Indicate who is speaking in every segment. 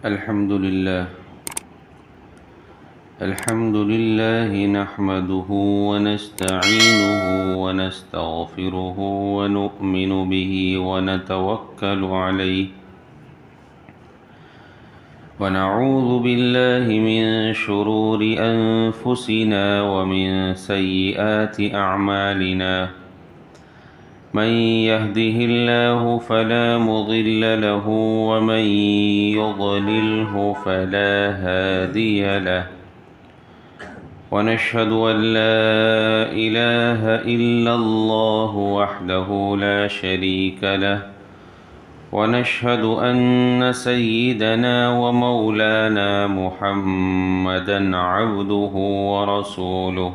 Speaker 1: الحمد لله نحمده ونستعينه ونستغفره ونؤمن به ونتوكل عليه ونعوذ بالله من شرور أنفسنا ومن سيئات أعمالنا من يهده الله فلا مضل له ومن يضلله فلا هادي له ونشهد أن لا إله إلا الله وحده لا شريك له ونشهد أن سيدنا ومولانا محمدا عبده ورسوله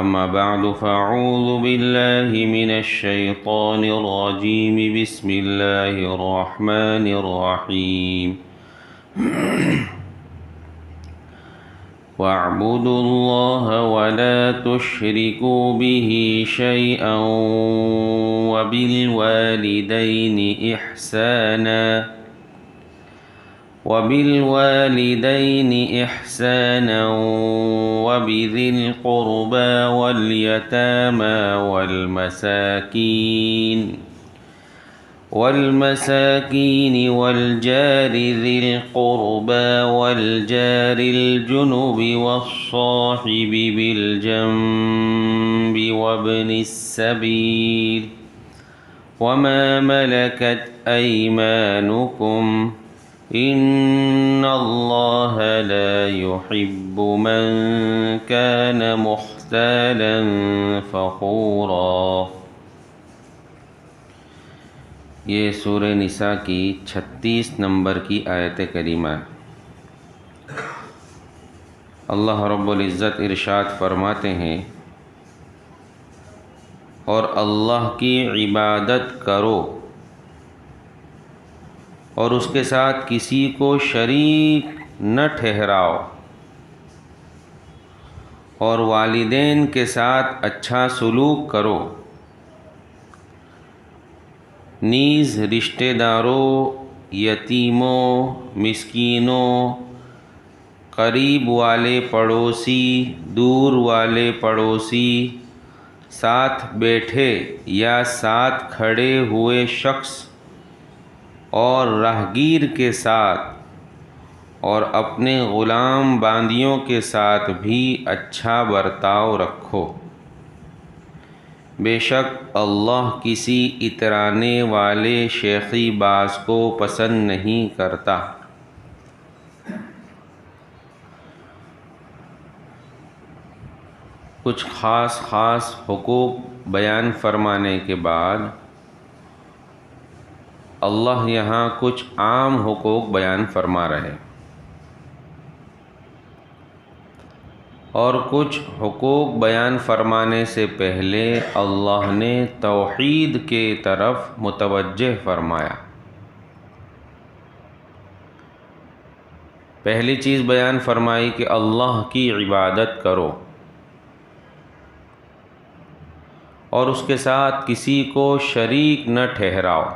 Speaker 1: أما بعد فأعوذ بالله من الشيطان الرجيم بسم الله الرحمن الرحيم واعبدوا الله ولا تشركوا به شيئا وبالوالدين إحسانا وبذي القربى واليتامى والمساكين والجار ذي القربى والجار الجنب والصاحب بالجنب وابن السبيل وما ملكت أيمانكم إن الله لا يحب من كان مختالا فخورا۔ یہ سورہ نساء کی 36 نمبر کی آیت کریمہ۔ اللہ رب العزت ارشاد فرماتے ہیں، اور اللہ کی عبادت کرو اور اس کے ساتھ کسی کو شریک نہ ٹھہراؤ، اور والدین کے ساتھ اچھا سلوک کرو، نیز رشتہ داروں، یتیموں، مسکینوں، قریب والے پڑوسی، دور والے پڑوسی، ساتھ بیٹھے یا ساتھ کھڑے ہوئے شخص اور راہگیر کے ساتھ اور اپنے غلام باندیوں کے ساتھ بھی اچھا برتاؤ رکھو۔ بے شک اللہ کسی اترانے والے شیخی باز کو پسند نہیں کرتا۔ کچھ خاص حقوق بیان فرمانے کے بعد اللہ یہاں کچھ عام حقوق بیان فرما رہے، اور کچھ حقوق بیان فرمانے سے پہلے اللہ نے توحید کے طرف متوجہ فرمایا۔ پہلی چیز بیان فرمائی کہ اللہ کی عبادت کرو اور اس کے ساتھ کسی کو شریک نہ ٹھہراؤ۔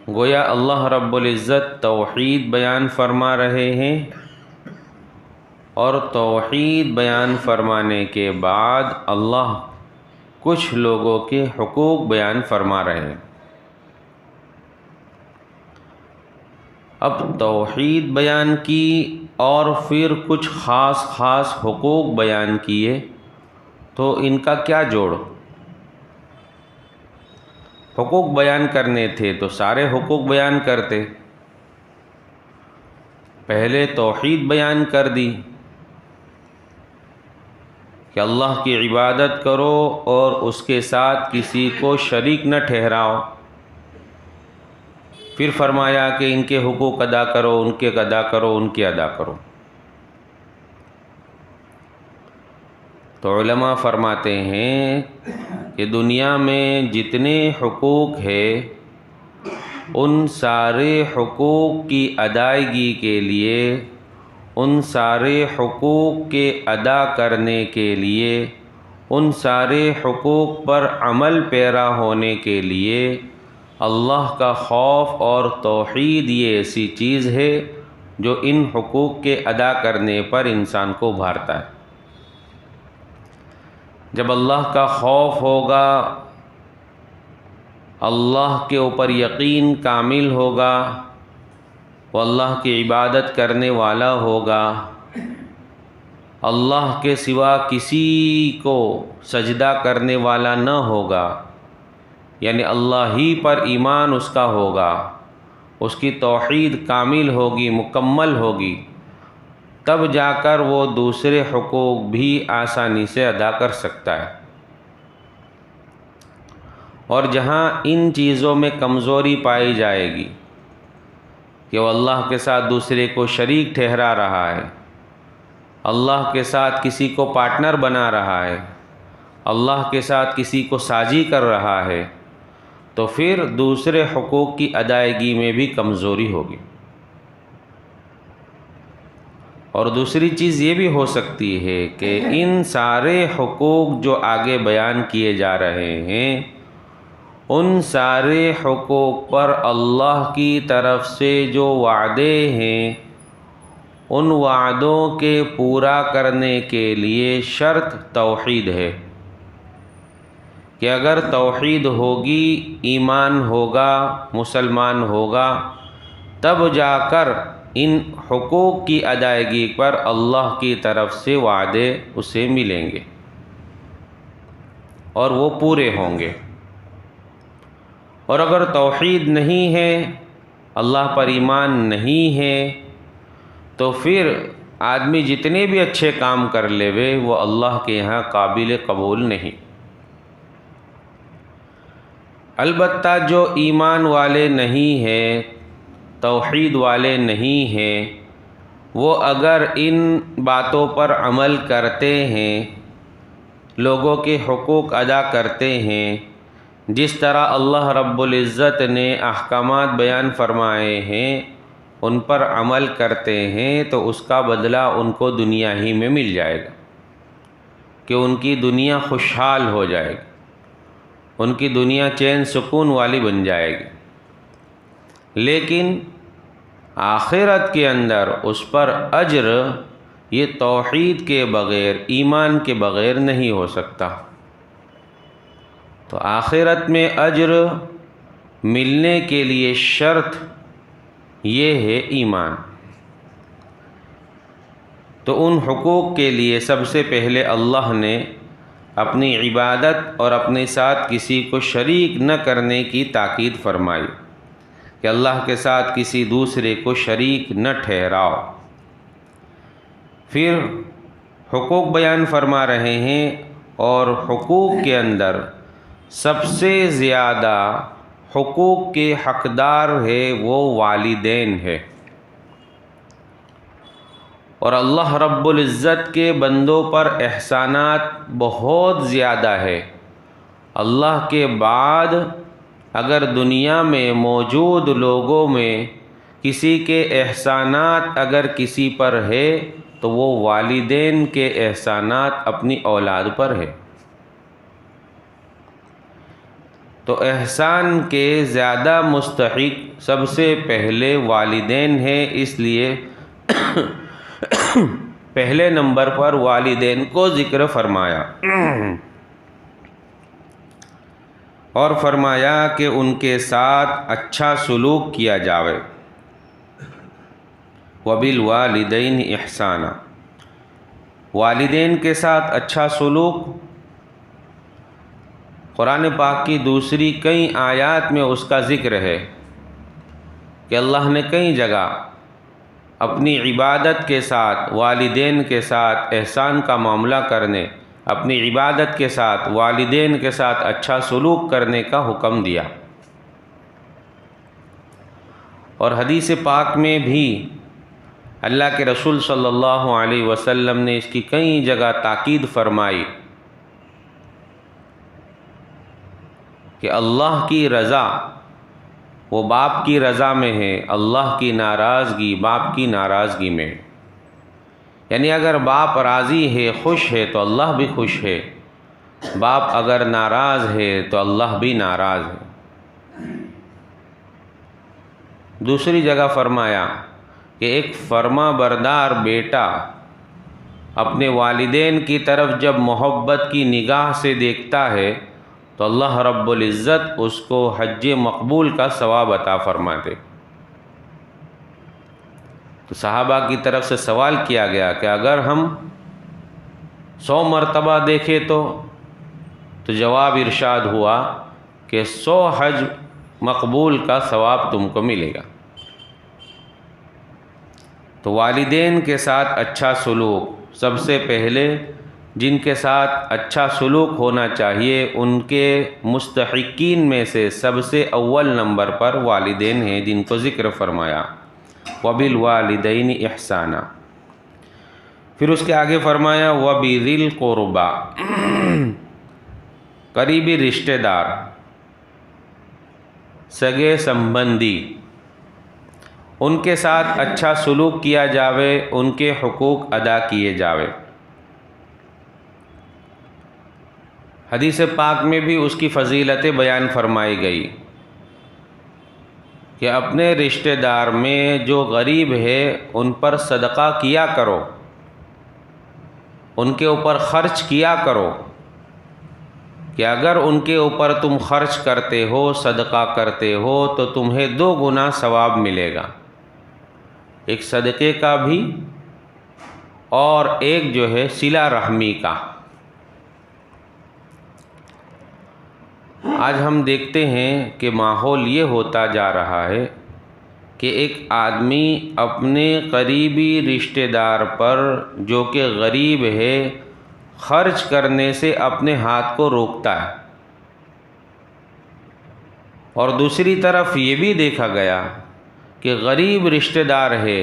Speaker 1: گویا اللہ رب العزت توحید بیان فرما رہے ہیں، اور توحید بیان فرمانے کے بعد اللہ کچھ لوگوں کے حقوق بیان فرما رہے ہیں۔ اب توحید بیان کی اور پھر کچھ خاص حقوق بیان کیے، تو ان کا کیا جوڑ؟ حقوق بیان کرنے تھے تو سارے حقوق بیان کرتے، پہلے توحید بیان کر دی کہ اللہ کی عبادت کرو اور اس کے ساتھ کسی کو شریک نہ ٹھہراؤ، پھر فرمایا کہ ان کے حقوق ادا کرو، ان کے ادا کرو۔ تو علماء فرماتے ہیں کہ دنیا میں جتنے حقوق ہیں ان سارے حقوق کی ادائیگی کے لیے، ان سارے حقوق کے ادا کرنے کے لیے، ان سارے حقوق پر عمل پیرا ہونے کے لیے اللہ کا خوف اور توحید یہ ایسی چیز ہے جو ان حقوق کے ادا کرنے پر انسان کو ابھارتا ہے۔ جب اللہ کا خوف ہوگا، اللہ کے اوپر یقین کامل ہوگا، وہ اللہ کی عبادت کرنے والا ہوگا، اللہ کے سوا کسی کو سجدہ کرنے والا نہ ہوگا، یعنی اللہ ہی پر ایمان اس کا ہوگا، اس کی توحید کامل ہوگی، مکمل ہوگی، تب جا کر وہ دوسرے حقوق بھی آسانی سے ادا کر سکتا ہے۔ اور جہاں ان چیزوں میں کمزوری پائی جائے گی کہ وہ اللہ کے ساتھ دوسرے کو شریک ٹھہرا رہا ہے، اللہ کے ساتھ کسی کو پارٹنر بنا رہا ہے، اللہ کے ساتھ کسی کو ساجی کر رہا ہے، تو پھر دوسرے حقوق کی ادائیگی میں بھی کمزوری ہوگی۔ اور دوسری چیز یہ بھی ہو سکتی ہے کہ ان سارے حقوق جو آگے بیان کیے جا رہے ہیں، ان سارے حقوق پر اللہ کی طرف سے جو وعدے ہیں، ان وعدوں کے پورا کرنے کے لیے شرط توحید ہے کہ اگر توحید ہوگی، ایمان ہوگا، مسلمان ہوگا، تب جا کر ان حقوق کی ادائیگی پر اللہ کی طرف سے وعدے اسے ملیں گے اور وہ پورے ہوں گے۔ اور اگر توحید نہیں ہے، اللہ پر ایمان نہیں ہے، تو پھر آدمی جتنے بھی اچھے کام کر لیوے وہ اللہ کے یہاں قابل قبول نہیں۔ البتہ جو ایمان والے نہیں ہیں، توحید والے نہیں ہیں، وہ اگر ان باتوں پر عمل کرتے ہیں، لوگوں کے حقوق ادا کرتے ہیں، جس طرح اللہ رب العزت نے احکامات بیان فرمائے ہیں، ان پر عمل کرتے ہیں، تو اس کا بدلہ ان کو دنیا ہی میں مل جائے گا کہ ان کی دنیا خوشحال ہو جائے گی، ان کی دنیا چین سکون والی بن جائے گی۔ لیکن آخرت کے اندر اس پر اجر یہ توحید کے بغیر، ایمان کے بغیر نہیں ہو سکتا۔ تو آخرت میں اجر ملنے کے لیے شرط یہ ہے ایمان۔ تو ان حقوق کے لیے سب سے پہلے اللہ نے اپنی عبادت اور اپنے ساتھ کسی کو شریک نہ کرنے کی تاکید فرمائی کہ اللہ کے ساتھ کسی دوسرے کو شریک نہ ٹھہراؤ۔ پھر حقوق بیان فرما رہے ہیں، اور حقوق کے اندر سب سے زیادہ حقوق کے حقدار ہے وہ والدین ہے۔ اور اللہ رب العزت کے بندوں پر احسانات بہت زیادہ ہے۔ اللہ کے بعد اگر دنیا میں موجود لوگوں میں کسی کے احسانات اگر کسی پر ہے تو وہ والدین کے احسانات اپنی اولاد پر ہے۔ تو احسان کے زیادہ مستحق سب سے پہلے والدین ہیں، اس لیے پہلے نمبر پر والدین کو ذکر فرمایا، اور فرمایا کہ ان کے ساتھ اچھا سلوک کیا جاوے۔ وَبِالْوَالِدَيْنِ إِحْسَانًا، والدین کے ساتھ اچھا سلوک قرآن پاک کی دوسری کئی آیات میں اس کا ذکر ہے کہ اللہ نے کئی جگہ اپنی عبادت کے ساتھ والدین کے ساتھ احسان کا معاملہ کرنے، اپنی عبادت کے ساتھ والدین کے ساتھ اچھا سلوک کرنے کا حکم دیا۔ اور حدیث پاک میں بھی اللہ کے رسول صلی اللہ علیہ وسلم نے اس کی کئی جگہ تاکید فرمائی کہ اللہ کی رضا وہ باپ کی رضا میں ہے، اللہ کی ناراضگی باپ کی ناراضگی میں۔ یعنی اگر باپ راضی ہے، خوش ہے، تو اللہ بھی خوش ہے، باپ اگر ناراض ہے تو اللہ بھی ناراض ہے۔ دوسری جگہ فرمایا کہ ایک فرما بردار بیٹا اپنے والدین کی طرف جب محبت کی نگاہ سے دیکھتا ہے تو اللہ رب العزت اس کو حج مقبول کا ثواب عطا فرماتے۔ تو صحابہ کی طرف سے سوال کیا گیا کہ اگر ہم 100 مرتبہ دیکھیں تو جواب ارشاد ہوا کہ 100 حج مقبول کا ثواب تم کو ملے گا۔ تو والدین کے ساتھ اچھا سلوک، سب سے پہلے جن کے ساتھ اچھا سلوک ہونا چاہیے ان کے مستحقین میں سے سب سے اول نمبر پر والدین ہیں، جن کو ذکر فرمایا وَبِالْوَالِدَيْنِ إِحْسَانًا۔ پھر اس کے آگے فرمایا وَبِذِي الْقُرْبَى، قریبی رشتہ دار، سگے سمبندی، ان کے ساتھ اچھا سلوک کیا جاوے، ان کے حقوق ادا کیے جاوے۔ حدیث پاک میں بھی اس کی فضیلتیں بیان فرمائی گئی کہ اپنے رشتہ دار میں جو غریب ہے ان پر صدقہ کیا کرو، ان کے اوپر خرچ کیا کرو، کہ اگر ان کے اوپر تم خرچ کرتے ہو، صدقہ کرتے ہو تو تمہیں 2 گنا ثواب ملے گا، ایک صدقے کا بھی اور ایک جو ہے صلہ رحمی کا۔ آج ہم دیکھتے ہیں کہ ماحول یہ ہوتا جا رہا ہے کہ ایک آدمی اپنے قریبی رشتہ دار پر جو کہ غریب ہے خرچ کرنے سے اپنے ہاتھ کو روکتا ہے، اور دوسری طرف یہ بھی دیکھا گیا کہ غریب رشتہ دار ہے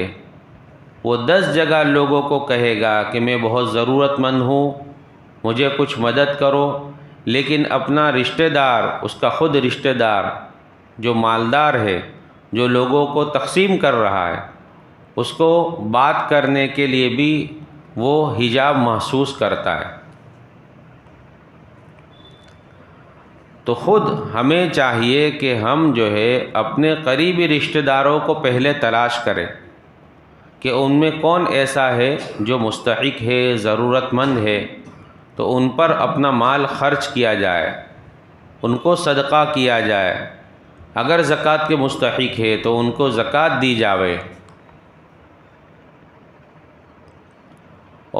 Speaker 1: وہ 10 جگہ لوگوں کو کہے گا کہ میں بہت ضرورت مند ہوں، مجھے کچھ مدد کرو، لیکن اپنا رشتہ دار، اس کا خود رشتہ دار جو مالدار ہے، جو لوگوں کو تقسیم کر رہا ہے، اس کو بات کرنے کے لیے بھی وہ حجاب محسوس کرتا ہے۔ تو خود ہمیں چاہیے کہ ہم جو ہے اپنے قریبی رشتہ داروں کو پہلے تلاش کریں کہ ان میں کون ایسا ہے جو مستحق ہے، ضرورت مند ہے، تو ان پر اپنا مال خرچ کیا جائے، ان کو صدقہ کیا جائے، اگر زکوٰۃ کے مستحق ہے تو ان کو زکوٰۃ دی جاوے۔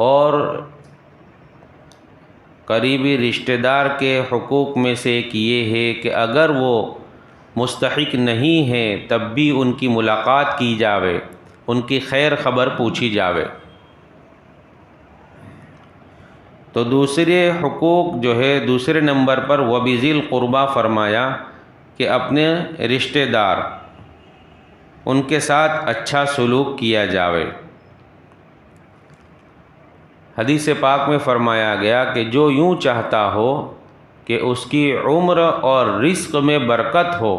Speaker 1: اور قریبی رشتہ دار کے حقوق میں سے ایک یہ ہے کہ اگر وہ مستحق نہیں ہے تب بھی ان کی ملاقات کی جاوے، ان کی خیر خبر پوچھی جاوے۔ تو دوسرے حقوق جو ہے دوسرے نمبر پر وَبِذِي الْقُرْبَى فرمایا کہ اپنے رشتہ دار ان کے ساتھ اچھا سلوک کیا جاوے۔ حدیث پاک میں فرمایا گیا کہ جو یوں چاہتا ہو کہ اس کی عمر اور رزق میں برکت ہو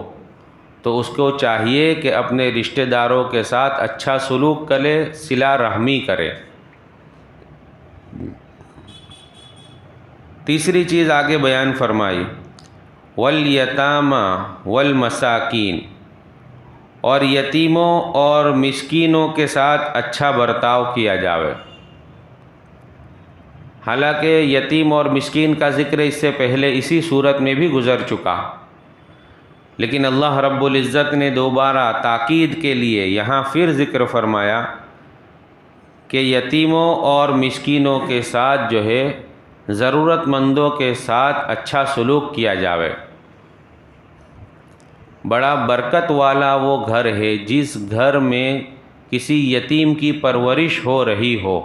Speaker 1: تو اس کو چاہیے کہ اپنے رشتہ داروں کے ساتھ اچھا سلوک کرے، صلہ رحمی کرے۔ تیسری چیز آگے بیان فرمائی وَالْيَتَامَى وَالْمَسَاكِينَ، اور یتیموں اور مسکینوں کے ساتھ اچھا برتاؤ کیا جاوے۔ حالانکہ یتیم اور مسکین کا ذکر اس سے پہلے اسی صورت میں بھی گزر چکا، لیکن اللہ رب العزت نے دوبارہ تاکید کے لیے یہاں پھر ذکر فرمایا کہ یتیموں اور مسکینوں کے ساتھ جو ہے ضرورت مندوں کے ساتھ اچھا سلوک کیا جاوے۔ بڑا برکت والا وہ گھر ہے جس گھر میں کسی یتیم کی پرورش ہو رہی ہو۔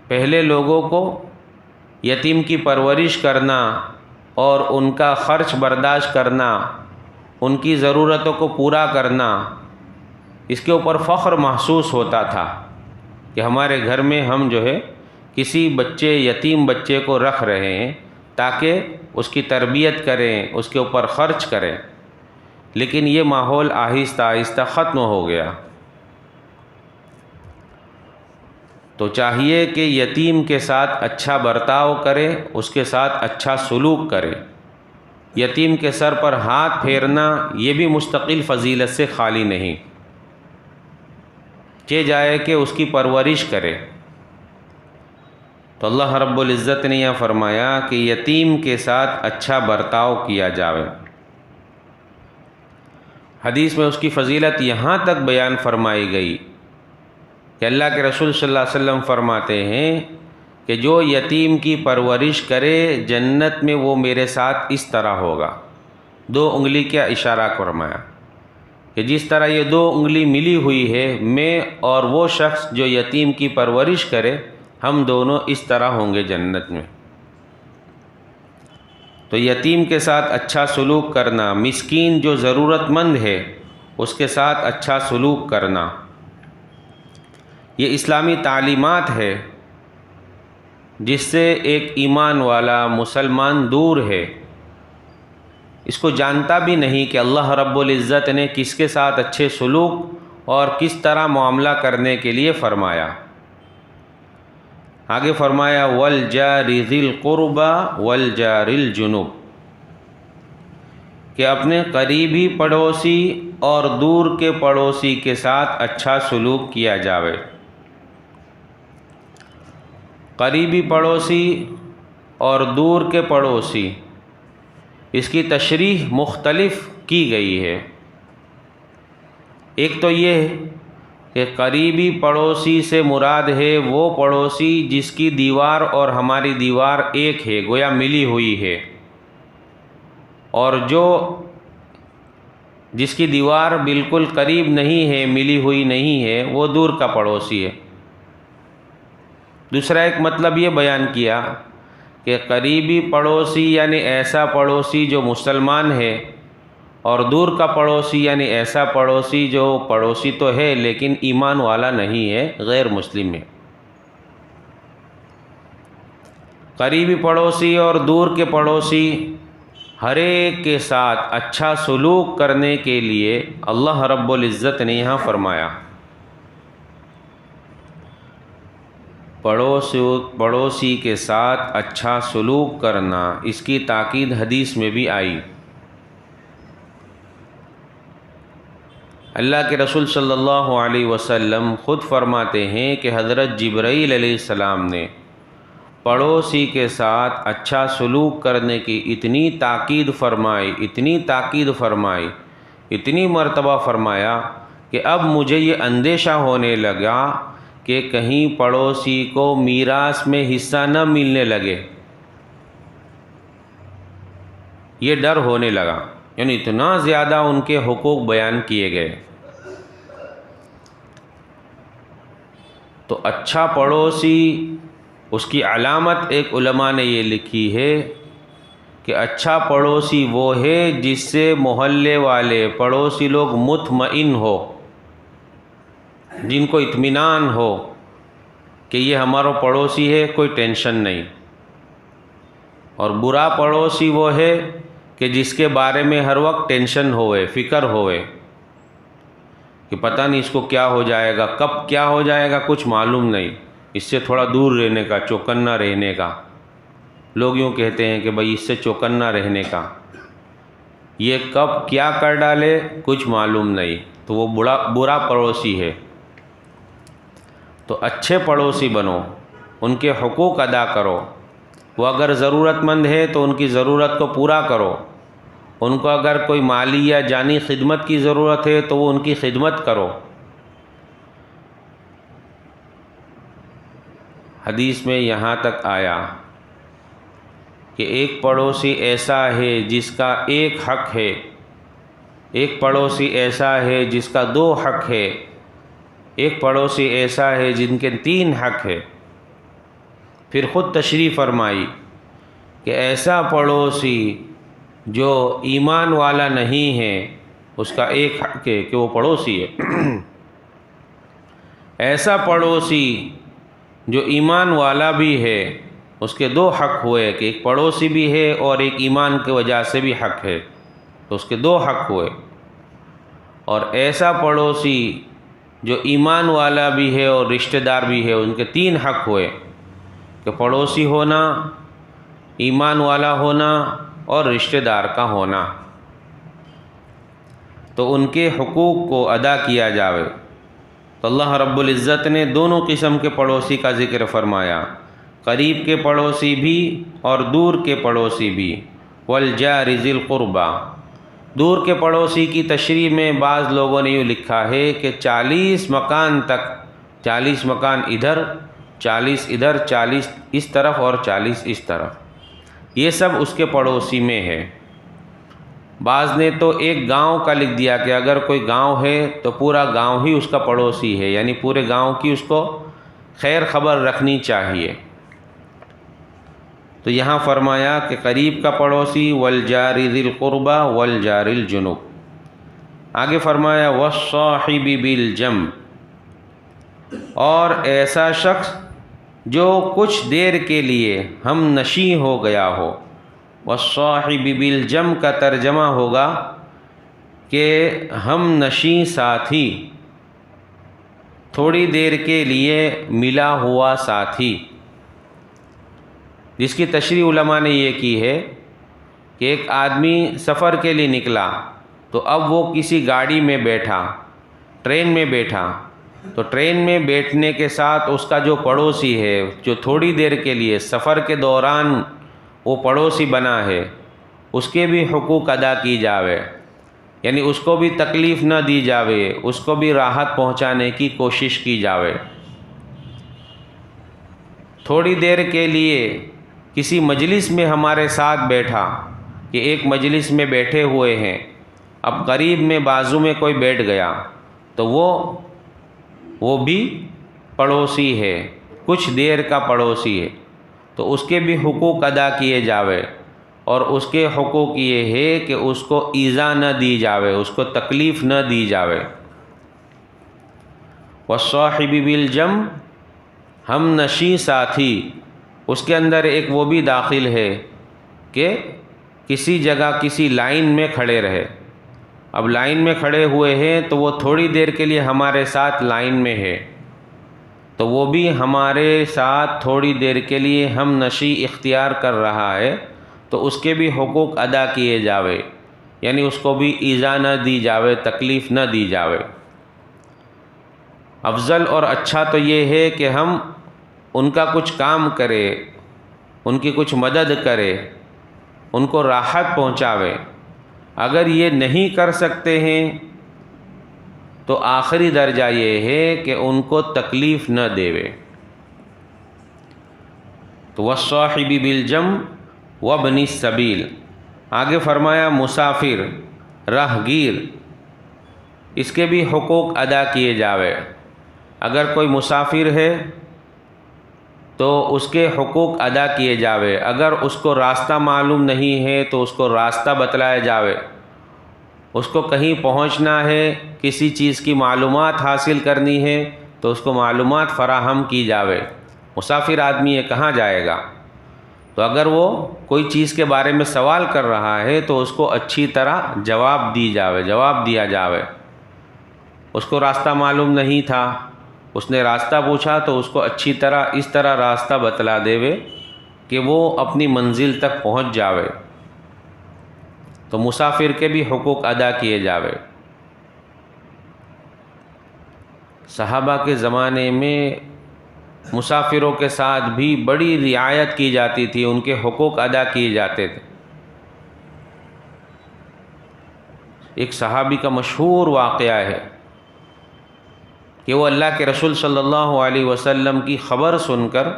Speaker 1: پہلے لوگوں کو یتیم کی پرورش کرنا اور ان کا خرچ برداشت کرنا، ان کی ضرورتوں کو پورا کرنا، اس کے اوپر فخر محسوس ہوتا تھا کہ ہمارے گھر میں ہم جو ہے کسی بچے، یتیم بچے کو رکھ رہے ہیں تاکہ اس کی تربیت کریں، اس کے اوپر خرچ کریں۔ لیکن یہ ماحول آہستہ آہستہ ختم ہو گیا۔ تو چاہیے کہ یتیم کے ساتھ اچھا برتاؤ کرے، اس کے ساتھ اچھا سلوک کرے، یتیم کے سر پر ہاتھ پھیرنا یہ بھی مستقل فضیلت سے خالی نہیں، چہ جائے کہ اس کی پرورش کرے۔ تو اللہ رب العزت نے یہ فرمایا کہ یتیم کے ساتھ اچھا برتاؤ کیا جاوے۔ حدیث میں اس کی فضیلت یہاں تک بیان فرمائی گئی کہ اللہ کے رسول صلی اللہ علیہ وسلم فرماتے ہیں کہ جو یتیم کی پرورش کرے جنت میں وہ میرے ساتھ اس طرح ہوگا۔ 2 انگلی کا اشارہ فرمایا کہ جس طرح یہ 2 انگلی ملی ہوئی ہے، میں اور وہ شخص جو یتیم کی پرورش کرے، ہم دونوں اس طرح ہوں گے جنت میں۔ تو یتیم کے ساتھ اچھا سلوک کرنا، مسکین جو ضرورت مند ہے اس کے ساتھ اچھا سلوک کرنا، یہ اسلامی تعلیمات ہے جس سے ایک ایمان والا مسلمان دور ہے، اس کو جانتا بھی نہیں کہ اللہ رب العزت نے کس کے ساتھ اچھے سلوک اور کس طرح معاملہ کرنے کے لیے فرمایا۔ آگے فرمایا وَالْجَارِ ذِي الْقُرْبَى وَالْجَارِ الْجُنُوبِ، کہ اپنے قریبی پڑوسی اور دور کے پڑوسی کے ساتھ اچھا سلوک کیا جاوے۔ قریبی پڑوسی اور دور کے پڑوسی، اس کی تشریح مختلف کی گئی ہے۔ ایک تو یہ ہے کہ قریبی پڑوسی سے مراد ہے وہ پڑوسی جس کی دیوار اور ہماری دیوار ایک ہے، گویا ملی ہوئی ہے، اور جو جس کی دیوار بالکل قریب نہیں ہے، ملی ہوئی نہیں ہے، وہ دور کا پڑوسی ہے۔ دوسرا ایک مطلب یہ بیان کیا کہ قریبی پڑوسی یعنی ایسا پڑوسی جو مسلمان ہے، اور دور کا پڑوسی یعنی ایسا پڑوسی جو پڑوسی تو ہے لیکن ایمان والا نہیں ہے، غیر مسلم ہے۔ قریبی پڑوسی اور دور کے پڑوسی ہر ایک کے ساتھ اچھا سلوک کرنے کے لیے اللہ رب العزت نے یہاں فرمایا۔ پڑوسی کے ساتھ اچھا سلوک کرنا، اس کی تاکید حدیث میں بھی آئی۔ اللہ کے رسول صلی اللہ علیہ وسلم خود فرماتے ہیں کہ حضرت جبرائیل علیہ السلام نے پڑوسی کے ساتھ اچھا سلوک کرنے کی اتنی تاکید فرمائی، اتنی مرتبہ فرمایا کہ اب مجھے یہ اندیشہ ہونے لگا کہ کہیں پڑوسی کو میراث میں حصہ نہ ملنے لگے، یہ ڈر ہونے لگا، یعنی اتنا زیادہ ان کے حقوق بیان کیے گئے۔ تو اچھا پڑوسی، اس کی علامت ایک علماء نے یہ لکھی ہے کہ اچھا پڑوسی وہ ہے جس سے محلے والے پڑوسی لوگ مطمئن ہو، جن کو اطمینان ہو کہ یہ ہمارا پڑوسی ہے، کوئی ٹینشن نہیں۔ اور برا پڑوسی وہ ہے کہ جس کے بارے میں ہر وقت ٹینشن ہوئے، فکر ہوئے کہ پتہ نہیں اس کو کیا ہو جائے گا، کب کیا ہو جائے گا کچھ معلوم نہیں، اس سے تھوڑا دور رہنے کا، چوکنا رہنے کا۔ لوگ یوں کہتے ہیں کہ بھائی اس سے چوکنا رہنے کا، یہ کب کیا کر ڈالے کچھ معلوم نہیں، تو وہ برا پڑوسی ہے۔ تو اچھے پڑوسی بنو، ان کے حقوق ادا کرو، وہ اگر ضرورت مند ہے تو ان کی ضرورت کو پورا کرو، ان کو اگر کوئی مالی یا جانی خدمت کی ضرورت ہے تو وہ ان کی خدمت کرو۔ حدیث میں یہاں تک آیا کہ ایک پڑوسی ایسا ہے جس کا ایک حق ہے، ایک پڑوسی ایسا ہے جس کا 2 حق ہے، ایک پڑوسی ایسا ہے جن کے 3 حق ہے۔ پھر خود تشریح فرمائی کہ ایسا پڑوسی جو ایمان والا نہیں ہے اس کا ایک حق ہے کہ وہ پڑوسی ہے، ایسا پڑوسی جو ایمان والا بھی ہے اس کے 2 حق ہوئے کہ ایک پڑوسی بھی ہے اور ایک ایمان کی وجہ سے بھی حق ہے، تو اس کے 2 حق ہوئے۔ اور ایسا پڑوسی جو ایمان والا بھی ہے اور رشتہ دار بھی ہے، ان کے 3 حق ہوئے کہ پڑوسی ہونا، ایمان والا ہونا اور رشتہ دار کا ہونا، تو ان کے حقوق کو ادا کیا جاوے۔ تو اللہ رب العزت نے دونوں قسم کے پڑوسی کا ذکر فرمایا، قریب کے پڑوسی بھی اور دور کے پڑوسی بھی، والجار ذی القربہ۔ دور کے پڑوسی کی تشریح میں بعض لوگوں نے یوں لکھا ہے کہ 40 مکان تک، 40 مکان ادھر، 40 ادھر، 40 اس طرف اور 40 اس طرف، یہ سب اس کے پڑوسی میں ہے۔ بعض نے تو ایک گاؤں کا لکھ دیا کہ اگر کوئی گاؤں ہے تو پورا گاؤں ہی اس کا پڑوسی ہے، یعنی پورے گاؤں کی اس کو خیر خبر رکھنی چاہیے۔ تو یہاں فرمایا کہ قریب کا پڑوسی، والجار ذی القربہ والجار الجنب۔ آگے فرمایا والصاحب بالجنب، اور ایسا شخص جو کچھ دیر کے لیے ہم نشیں ہو گیا ہو۔ والصاحب بالجنب کا ترجمہ ہوگا کہ ہم نشیں ساتھی، تھوڑی دیر کے لیے ملا ہوا ساتھی، جس کی تشریح علماء نے یہ کی ہے کہ ایک آدمی سفر کے لیے نکلا، تو اب وہ کسی گاڑی میں بیٹھا، ٹرین میں بیٹھا، تو ٹرین میں بیٹھنے کے ساتھ اس کا جو پڑوسی ہے، جو تھوڑی دیر کے لیے سفر کے دوران وہ پڑوسی بنا ہے، اس کے بھی حقوق ادا کی جاوے، یعنی اس کو بھی تکلیف نہ دی جاوے، اس کو بھی راحت پہنچانے کی کوشش کی جاوے۔ تھوڑی دیر کے لیے کسی مجلس میں ہمارے ساتھ بیٹھا، کہ ایک مجلس میں بیٹھے ہوئے ہیں، اب قریب میں بازو میں کوئی بیٹھ گیا، تو وہ بھی پڑوسی ہے، کچھ دیر کا پڑوسی ہے، تو اس کے بھی حقوق ادا کیے جاوے، اور اس کے حقوق یہ ہے کہ اس کو ایذا نہ دی جاوے، اس کو تکلیف نہ دی جاوے۔ والصاحب بالجنب، ہم نشیں ساتھی، اس کے اندر ایک وہ بھی داخل ہے کہ کسی جگہ کسی لائن میں کھڑے رہے، اب لائن میں کھڑے ہوئے ہیں تو وہ تھوڑی دیر کے لیے ہمارے ساتھ لائن میں ہے، تو وہ بھی ہمارے ساتھ تھوڑی دیر کے لیے ہم نشیں اختیار کر رہا ہے، تو اس کے بھی حقوق ادا کیے جاوے، یعنی اس کو بھی ایذا نہ دی جاوے، تکلیف نہ دی جاوے۔ افضل اور اچھا تو یہ ہے کہ ہم ان کا کچھ کام کرے، ان کی کچھ مدد کرے، ان کو راحت پہنچاوے۔ اگر یہ نہیں کر سکتے ہیں تو آخری درجہ یہ ہے کہ ان کو تکلیف نہ دیوے۔ تو والصاحب بالجنب وابن السبیل، آگے فرمایا مسافر، راہگیر، اس کے بھی حقوق ادا کیے جاوے۔ اگر کوئی مسافر ہے تو اس کے حقوق ادا کیے جاوے، اگر اس کو راستہ معلوم نہیں ہے تو اس کو راستہ بتلایا جاوے، اس کو کہیں پہنچنا ہے، کسی چیز کی معلومات حاصل کرنی ہے تو اس کو معلومات فراہم کی جاوے۔ مسافر آدمی ہے، کہاں جائے گا؟ تو اگر وہ کوئی چیز کے بارے میں سوال کر رہا ہے تو اس کو اچھی طرح جواب دیا جاوے۔ اس کو راستہ معلوم نہیں تھا، اس نے راستہ پوچھا تو اس کو اچھی طرح اس طرح راستہ بتلا دیوے کہ وہ اپنی منزل تک پہنچ جاوے۔ تو مسافر کے بھی حقوق ادا کیے جاوے۔ صحابہ کے زمانے میں مسافروں کے ساتھ بھی بڑی رعایت کی جاتی تھی، ان کے حقوق ادا کیے جاتے تھے۔ ایک صحابی کا مشہور واقعہ ہے کہ وہ اللہ کے رسول صلی اللہ علیہ وسلم کی خبر سن کر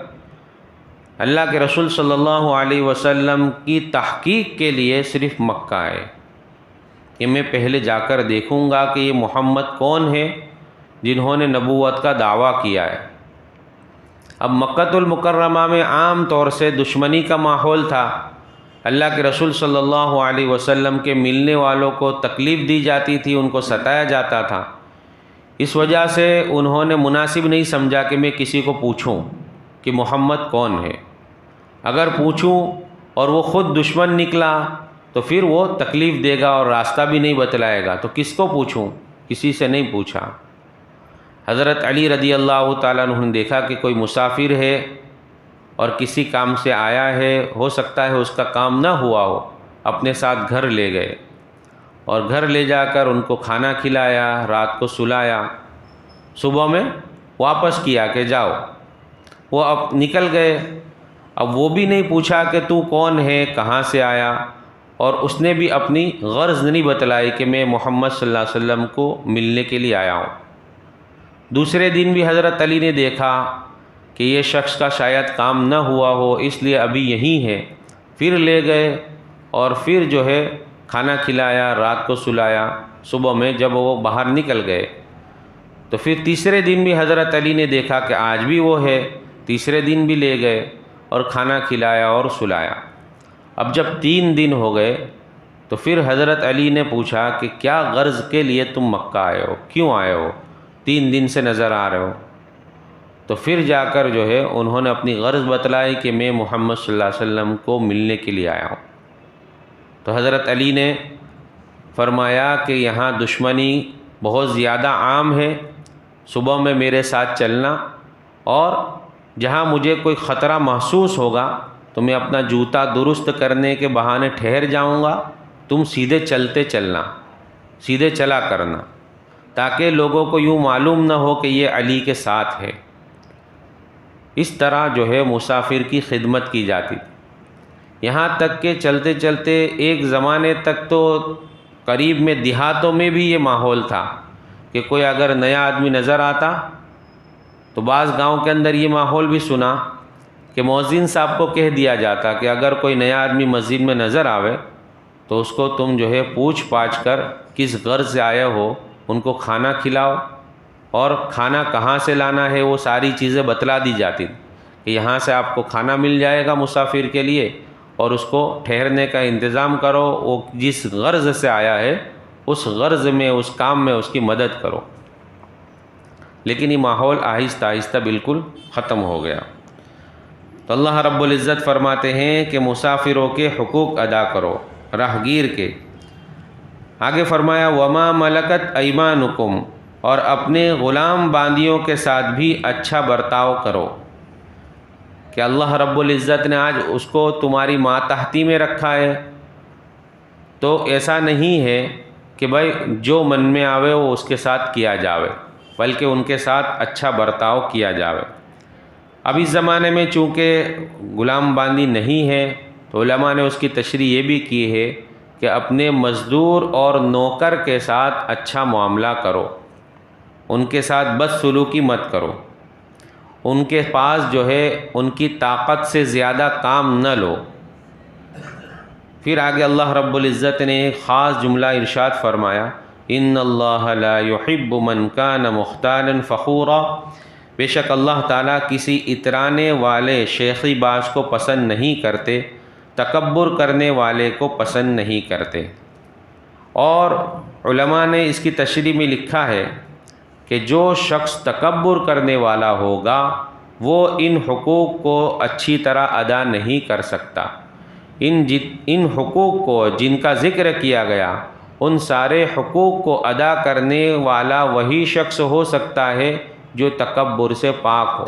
Speaker 1: اللہ کے رسول صلی اللہ علیہ وسلم کی تحقیق کے لیے صرف مکہ آئے کہ میں پہلے جا کر دیکھوں گا کہ یہ محمد کون ہے جنہوں نے نبوت کا دعویٰ کیا ہے۔ اب مکۃ المکرمہ میں عام طور سے دشمنی کا ماحول تھا، اللہ کے رسول صلی اللہ علیہ وسلم کے ملنے والوں کو تکلیف دی جاتی تھی، ان کو ستایا جاتا تھا۔ اس وجہ سے انہوں نے مناسب نہیں سمجھا کہ میں کسی کو پوچھوں کہ محمد کون ہے۔ اگر پوچھوں اور وہ خود دشمن نکلا تو پھر وہ تکلیف دے گا اور راستہ بھی نہیں بتلائے گا، تو کس کو پوچھوں؟ کسی سے نہیں پوچھا۔ حضرت علی رضی اللہ تعالیٰ عنہ نے دیکھا کہ کوئی مسافر ہے اور کسی کام سے آیا ہے، ہو سکتا ہے اس کا کام نہ ہوا ہو، اپنے ساتھ گھر لے گئے اور گھر لے جا کر ان کو کھانا کھلایا، رات کو سلایا، صبح میں واپس کیا کہ جاؤ۔ وہ اب نکل گئے۔ اب وہ بھی نہیں پوچھا کہ تو کون ہے، کہاں سے آیا، اور اس نے بھی اپنی غرض نہیں بتلائی کہ میں محمد صلی اللہ علیہ وسلم کو ملنے کے لیے آیا ہوں۔ دوسرے دن بھی حضرت علی نے دیکھا کہ یہ شخص کا شاید کام نہ ہوا ہو، اس لیے ابھی یہیں ہے، پھر لے گئے اور پھر جو ہے کھانا کھلایا، رات کو سلایا۔ صبح میں جب وہ باہر نکل گئے تو پھر تیسرے دن بھی حضرت علی نے دیکھا کہ آج بھی وہ ہے، تیسرے دن بھی لے گئے اور کھانا کھلایا اور سلایا۔ اب جب 3 دن ہو گئے تو پھر حضرت علی نے پوچھا کہ کیا غرض کے لیے تم مکہ آئے ہو، کیوں آئے ہو، 3 دن سے نظر آ رہے ہو؟ تو پھر جا کر جو ہے انہوں نے اپنی غرض بتلائی کہ میں محمد صلی اللہ علیہ وسلم کو ملنے کے لیے آیا ہوں۔ تو حضرت علی نے فرمایا کہ یہاں دشمنی بہت زیادہ عام ہے، صبح میں میرے ساتھ چلنا، اور جہاں مجھے کوئی خطرہ محسوس ہوگا تو میں اپنا جوتا درست کرنے کے بہانے ٹھہر جاؤں گا، تم سیدھے چلتے چلنا، سیدھے چلا کرنا، تاکہ لوگوں کو یوں معلوم نہ ہو کہ یہ علی کے ساتھ ہے۔ اس طرح جو ہے مسافر کی خدمت کی جاتی تھی، یہاں تک کہ چلتے چلتے ایک زمانے تک تو قریب میں دیہاتوں میں بھی یہ ماحول تھا کہ کوئی اگر نیا آدمی نظر آتا تو بعض گاؤں کے اندر یہ ماحول بھی سنا کہ مؤذن صاحب کو کہہ دیا جاتا کہ اگر کوئی نیا آدمی مسجد میں نظر آوے تو اس کو تم جو ہے پوچھ پاچھ کر کس غرض سے آئے ہو ان کو کھانا کھلاؤ، اور کھانا کہاں سے لانا ہے وہ ساری چیزیں بتلا دی جاتی کہ یہاں سے آپ کو کھانا مل جائے گا مسافر کے لیے، اور اس کو ٹھہرنے کا انتظام کرو، وہ جس غرض سے آیا ہے اس غرض میں، اس کام میں اس کی مدد کرو۔ لیکن یہ ماحول آہستہ آہستہ بالکل ختم ہو گیا۔ تو اللہ رب العزت فرماتے ہیں کہ مسافروں کے حقوق ادا کرو، راہگیر کے۔ آگے فرمایا وما ملکت ایمانکم، اور اپنے غلام باندیوں کے ساتھ بھی اچھا برتاؤ کرو، کہ اللہ رب العزت نے آج اس کو تمہاری ماتحتی میں رکھا ہے، تو ایسا نہیں ہے کہ بھائی جو من میں آوے وہ اس کے ساتھ کیا جاوے، بلکہ ان کے ساتھ اچھا برتاؤ کیا جاوے۔ اب اس زمانے میں چونکہ غلام باندی نہیں ہے تو علماء نے اس کی تشریح یہ بھی کی ہے کہ اپنے مزدور اور نوکر کے ساتھ اچھا معاملہ کرو، ان کے ساتھ بدسلوکی مت کرو، ان کے پاس جو ہے ان کی طاقت سے زیادہ کام نہ لو۔ پھر آگے اللہ رب العزت نے ایک خاص جملہ ارشاد فرمایا ان اللہ لا يحب من کان مختالا فخورا، بے شک اللہ تعالیٰ کسی اترانے والے شیخی باز کو پسند نہیں کرتے، تکبر کرنے والے کو پسند نہیں کرتے۔ اور علماء نے اس کی تشریح میں لکھا ہے کہ جو شخص تکبر کرنے والا ہوگا وہ ان حقوق کو اچھی طرح ادا نہیں کر سکتا۔ ان حقوق کو جن کا ذکر کیا گیا، ان سارے حقوق کو ادا کرنے والا وہی شخص ہو سکتا ہے جو تکبر سے پاک ہو۔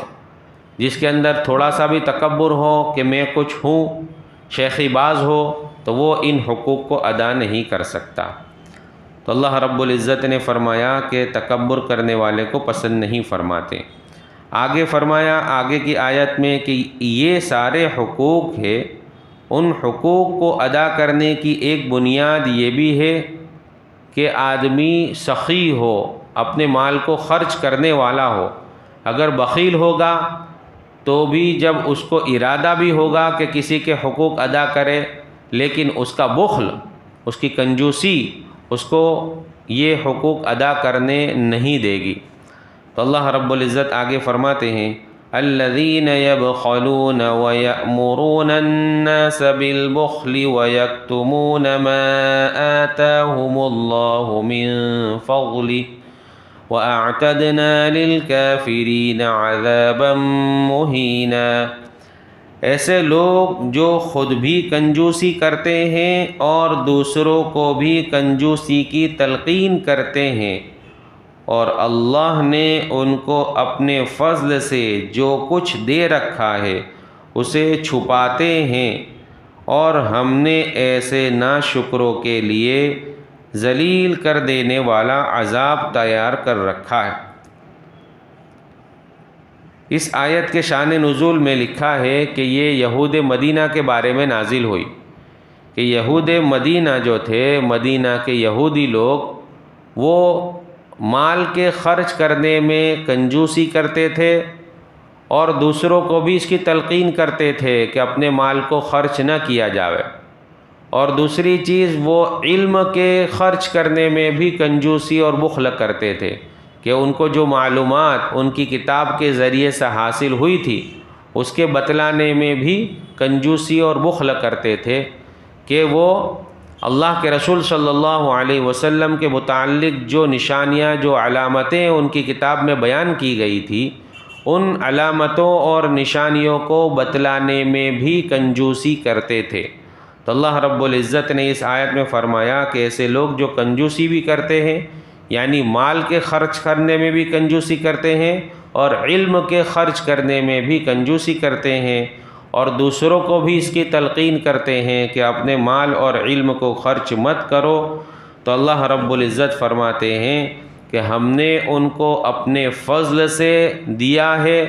Speaker 1: جس کے اندر تھوڑا سا بھی تکبر ہو کہ میں کچھ ہوں، شیخی باز ہو، تو وہ ان حقوق کو ادا نہیں کر سکتا۔ تو اللہ رب العزت نے فرمایا کہ تکبر کرنے والے کو پسند نہیں فرماتے۔ آگے فرمایا آگے کی آیت میں کہ یہ سارے حقوق ہے، ان حقوق کو ادا کرنے کی ایک بنیاد یہ بھی ہے کہ آدمی سخی ہو، اپنے مال کو خرچ کرنے والا ہو۔ اگر بخیل ہوگا تو بھی جب اس کو ارادہ بھی ہوگا کہ کسی کے حقوق ادا کرے، لیکن اس کا بخل، اس کی کنجوسی اس کو یہ حقوق ادا کرنے نہیں دے گی۔ تو اللہ رب العزت آگے فرماتے ہیں الذین یبخلون ویأمرون الناس بالبخل ویکتمون ما آتاهم اللہ من فضلہ وَأَعْتَدْنَا لِلْكَافِرِينَ عَذَابًا مُهِينًا۔ ایسے لوگ جو خود بھی کنجوسی کرتے ہیں اور دوسروں کو بھی کنجوسی کی تلقین کرتے ہیں، اور اللہ نے ان کو اپنے فضل سے جو کچھ دے رکھا ہے اسے چھپاتے ہیں، اور ہم نے ایسے ناشکروں کے لیے ذلیل کر دینے والا عذاب تیار کر رکھا ہے۔ اس آیت کے شان نزول میں لکھا ہے کہ یہ یہود مدینہ کے بارے میں نازل ہوئی کہ یہود مدینہ جو تھے، مدینہ کے یہودی لوگ، وہ مال کے خرچ کرنے میں کنجوسی کرتے تھے اور دوسروں کو بھی اس کی تلقین کرتے تھے کہ اپنے مال کو خرچ نہ کیا جاوے، اور دوسری چیز وہ علم کے خرچ کرنے میں بھی کنجوسی اور بخل کرتے تھے کہ ان کو جو معلومات ان کی کتاب کے ذریعے سے حاصل ہوئی تھی اس کے بتلانے میں بھی کنجوسی اور بخل کرتے تھے کہ وہ اللہ کے رسول صلی اللہ علیہ وسلم کے متعلق جو نشانیاں، جو علامتیں ان کی کتاب میں بیان کی گئی تھی، ان علامتوں اور نشانیوں کو بتلانے میں بھی کنجوسی کرتے تھے۔ تو اللہ رب العزت نے اس آیت میں فرمایا کہ ایسے لوگ جو کنجوسی بھی کرتے ہیں، یعنی مال کے خرچ کرنے میں بھی کنجوسی کرتے ہیں اور علم کے خرچ کرنے میں بھی کنجوسی کرتے ہیں، اور دوسروں کو بھی اس کی تلقین کرتے ہیں کہ اپنے مال اور علم کو خرچ مت کرو، تو اللہ رب العزت فرماتے ہیں کہ ہم نے ان کو اپنے فضل سے دیا ہے۔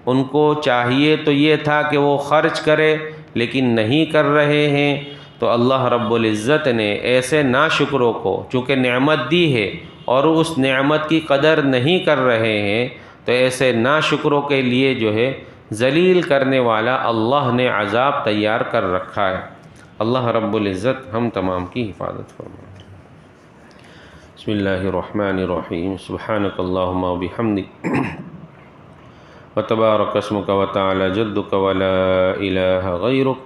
Speaker 1: ان کو چاہیے تو یہ تھا کہ وہ خرچ کرے، لیکن نہیں کر رہے ہیں، تو اللہ رب العزت نے ایسے ناشکروں کو چونکہ نعمت دی ہے اور اس نعمت کی قدر نہیں کر رہے ہیں، تو ایسے ناشکروں کے لیے جو ہے ذلیل کرنے والا اللہ نے عذاب تیار کر رکھا ہے۔ اللہ رب العزت ہم تمام کی حفاظت فرمائے۔ بسم اللہ الرحمن الرحیم، سبحانک اللہم و بحمدک وتبارک اسمک وتعالی جدک ولا الہ غیرک،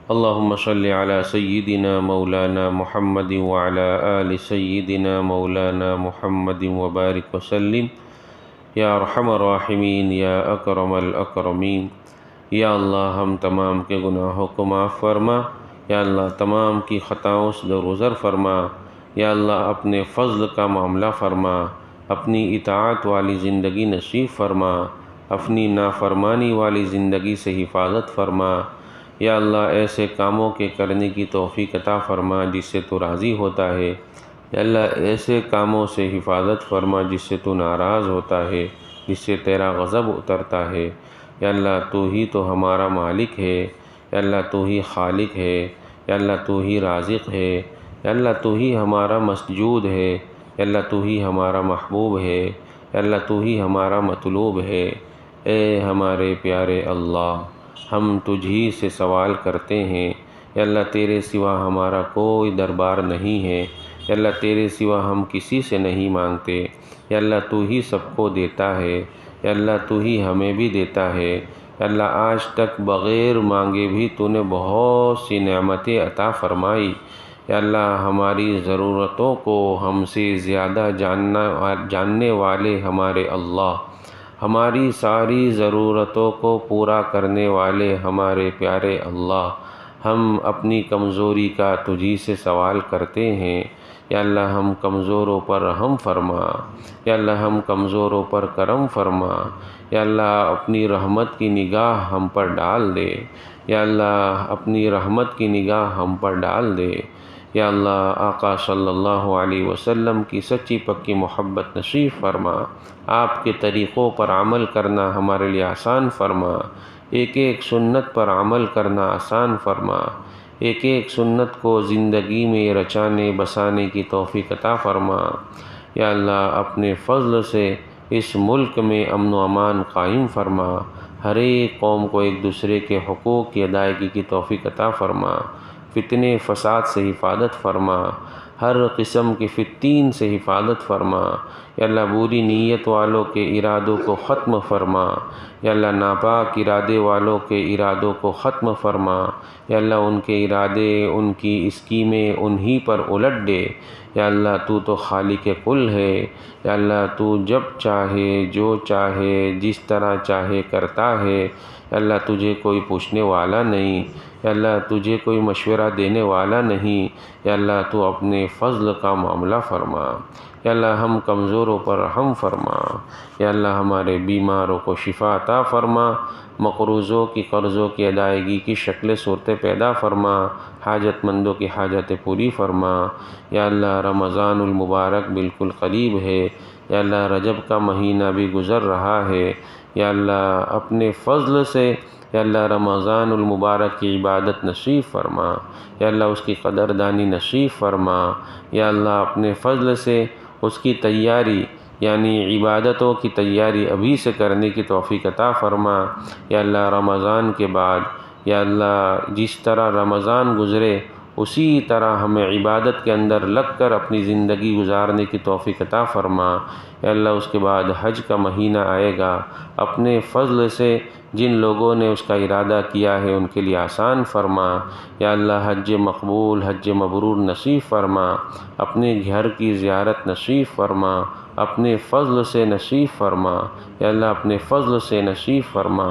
Speaker 1: اللہم صلی علی سیدنا مولانا محمد وعلی آل سیدنا مولانا محمد وبارک وسلم، یا ارحم الراحمین یا اکرم الاکرمین۔ یا اللہ ہم تمام کے گناہوں کو معاف فرما، یا اللہ تمام کی خطاؤں سے درگزر فرما، یا اللہ اپنے فضل کا معاملہ فرما، اپنی اطاعت والی زندگی نصیب فرما، اپنی نافرمانی والی زندگی سے حفاظت فرما، یا اللہ ایسے کاموں کے کرنے کی توفیق عطا فرما جس سے تو راضی ہوتا ہے، یا اللہ ایسے کاموں سے حفاظت فرما جس سے تو ناراض ہوتا ہے، جس سے تیرا غضب اترتا ہے۔ یا اللہ تو ہی تو ہمارا مالک ہے، یا اللہ تو ہی خالق ہے، یا اللہ تو ہی رازق ہے، یا اللہ تو ہی ہمارا مسجود ہے، یا اللہ تو ہی ہمارا محبوب ہے، یا اللہ تو ہی ہمارا مطلوب ہے۔ اے ہمارے پیارے اللہ، ہم تجھ ہی سے سوال کرتے ہیں، یا اللہ تیرے سوا ہمارا کوئی دربار نہیں ہے، یا اللہ تیرے سوا ہم کسی سے نہیں مانگتے، یا اللہ تو ہی سب کو دیتا ہے، یا اللہ تو ہی ہمیں بھی دیتا ہے، یا اللہ آج تک بغیر مانگے بھی تو نے بہت سی نعمتیں عطا فرمائی، یا اللہ ہماری ضرورتوں کو ہم سے زیادہ جاننے والے ہمارے اللہ، ہماری ساری ضرورتوں کو پورا کرنے والے ہمارے پیارے اللہ، ہم اپنی کمزوری کا تجھی سے سوال کرتے ہیں۔ یا اللہ ہم کمزوروں پر رحم فرما، یا اللہ ہم کمزوروں پر کرم فرما، یا اللہ اپنی رحمت کی نگاہ ہم پر ڈال دے، یا اللہ اپنی رحمت کی نگاہ ہم پر ڈال دے۔ یا اللہ آقا صلی اللہ علیہ وسلم کی سچی پکی محبت نصیب فرما، آپ کے طریقوں پر عمل کرنا ہمارے لیے آسان فرما، ایک ایک سنت پر عمل کرنا آسان فرما، ایک ایک سنت کو زندگی میں رچانے بسانے کی توفیق عطا فرما۔ یا اللہ اپنے فضل سے اس ملک میں امن و امان قائم فرما، ہر ایک قوم کو ایک دوسرے کے حقوق کی ادائیگی کی توفیق عطا فرما، فتنے فساد سے حفاظت فرما، ہر قسم کے فتین سے حفاظت فرما۔ یا اللہ بری نیت والوں کے ارادوں کو ختم فرما، یا اللہ ناپاک ارادے والوں کے ارادوں کو ختم فرما، یا اللہ ان کے ارادے، ان کی اسکیمیں انہی پر الٹ دے۔ یا اللہ تو خالق کل ہے، یا اللہ تو جب چاہے جو چاہے جس طرح چاہے کرتا ہے، یا اللہ تجھے کوئی پوچھنے والا نہیں، یا اللہ تجھے کوئی مشورہ دینے والا نہیں، یا اللہ تو اپنے فضل کا معاملہ فرما، یا اللہ ہم کمزوروں پر رحم فرما، یا اللہ ہمارے بیماروں کو شفا عطا فرما، مقروضوں کی قرضوں کی ادائیگی کی شکل صورتیں پیدا فرما، حاجت مندوں کی حاجتیں پوری فرما، یا اللہ رمضان المبارک بالکل قریب ہے، یا اللہ رجب کا مہینہ بھی گزر رہا ہے، یا اللہ اپنے فضل سے یا اللہ رمضان المبارک کی عبادت نصیب فرما، یا اللہ اس کی قدردانی نصیب فرما، یا اللہ اپنے فضل سے اس کی تیاری یعنی عبادتوں کی تیاری ابھی سے کرنے کی توفیق عطا فرما، یا اللہ رمضان کے بعد یا اللہ جس طرح رمضان گزرے اسی طرح ہمیں عبادت کے اندر لگ کر اپنی زندگی گزارنے کی توفیق عطا فرما، یا اللہ اس کے بعد حج کا مہینہ آئے گا، اپنے فضل سے جن لوگوں نے اس کا ارادہ کیا ہے ان کے لیے آسان فرما، یا اللہ حج مقبول حج مبرور نصیب فرما، اپنے گھر کی زیارت نصیب فرما، اپنے فضل سے نصیب فرما، یا اللہ اپنے فضل سے نصیب فرما،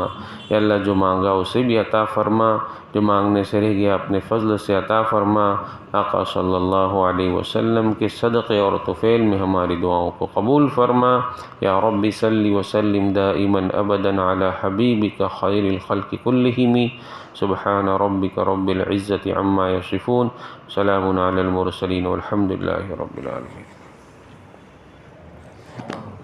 Speaker 1: یا اللہ جو مانگا اسے بھی عطا فرما، جو مانگنے سے رہ گیا اپنے فضل سے عطا فرما۔ آقا صلی اللہ علیہ وسلم کے صدقے اور طفیل میں ہماری دعاؤں کو قبول فرما۔ یا رب صلی وسلم دائما ابدا علی حبیبک خیر الخلق کلہم، سبحان ربک رب العزة عما یصفون، سلام علی المرسلین والحمد للہ رب العالمین۔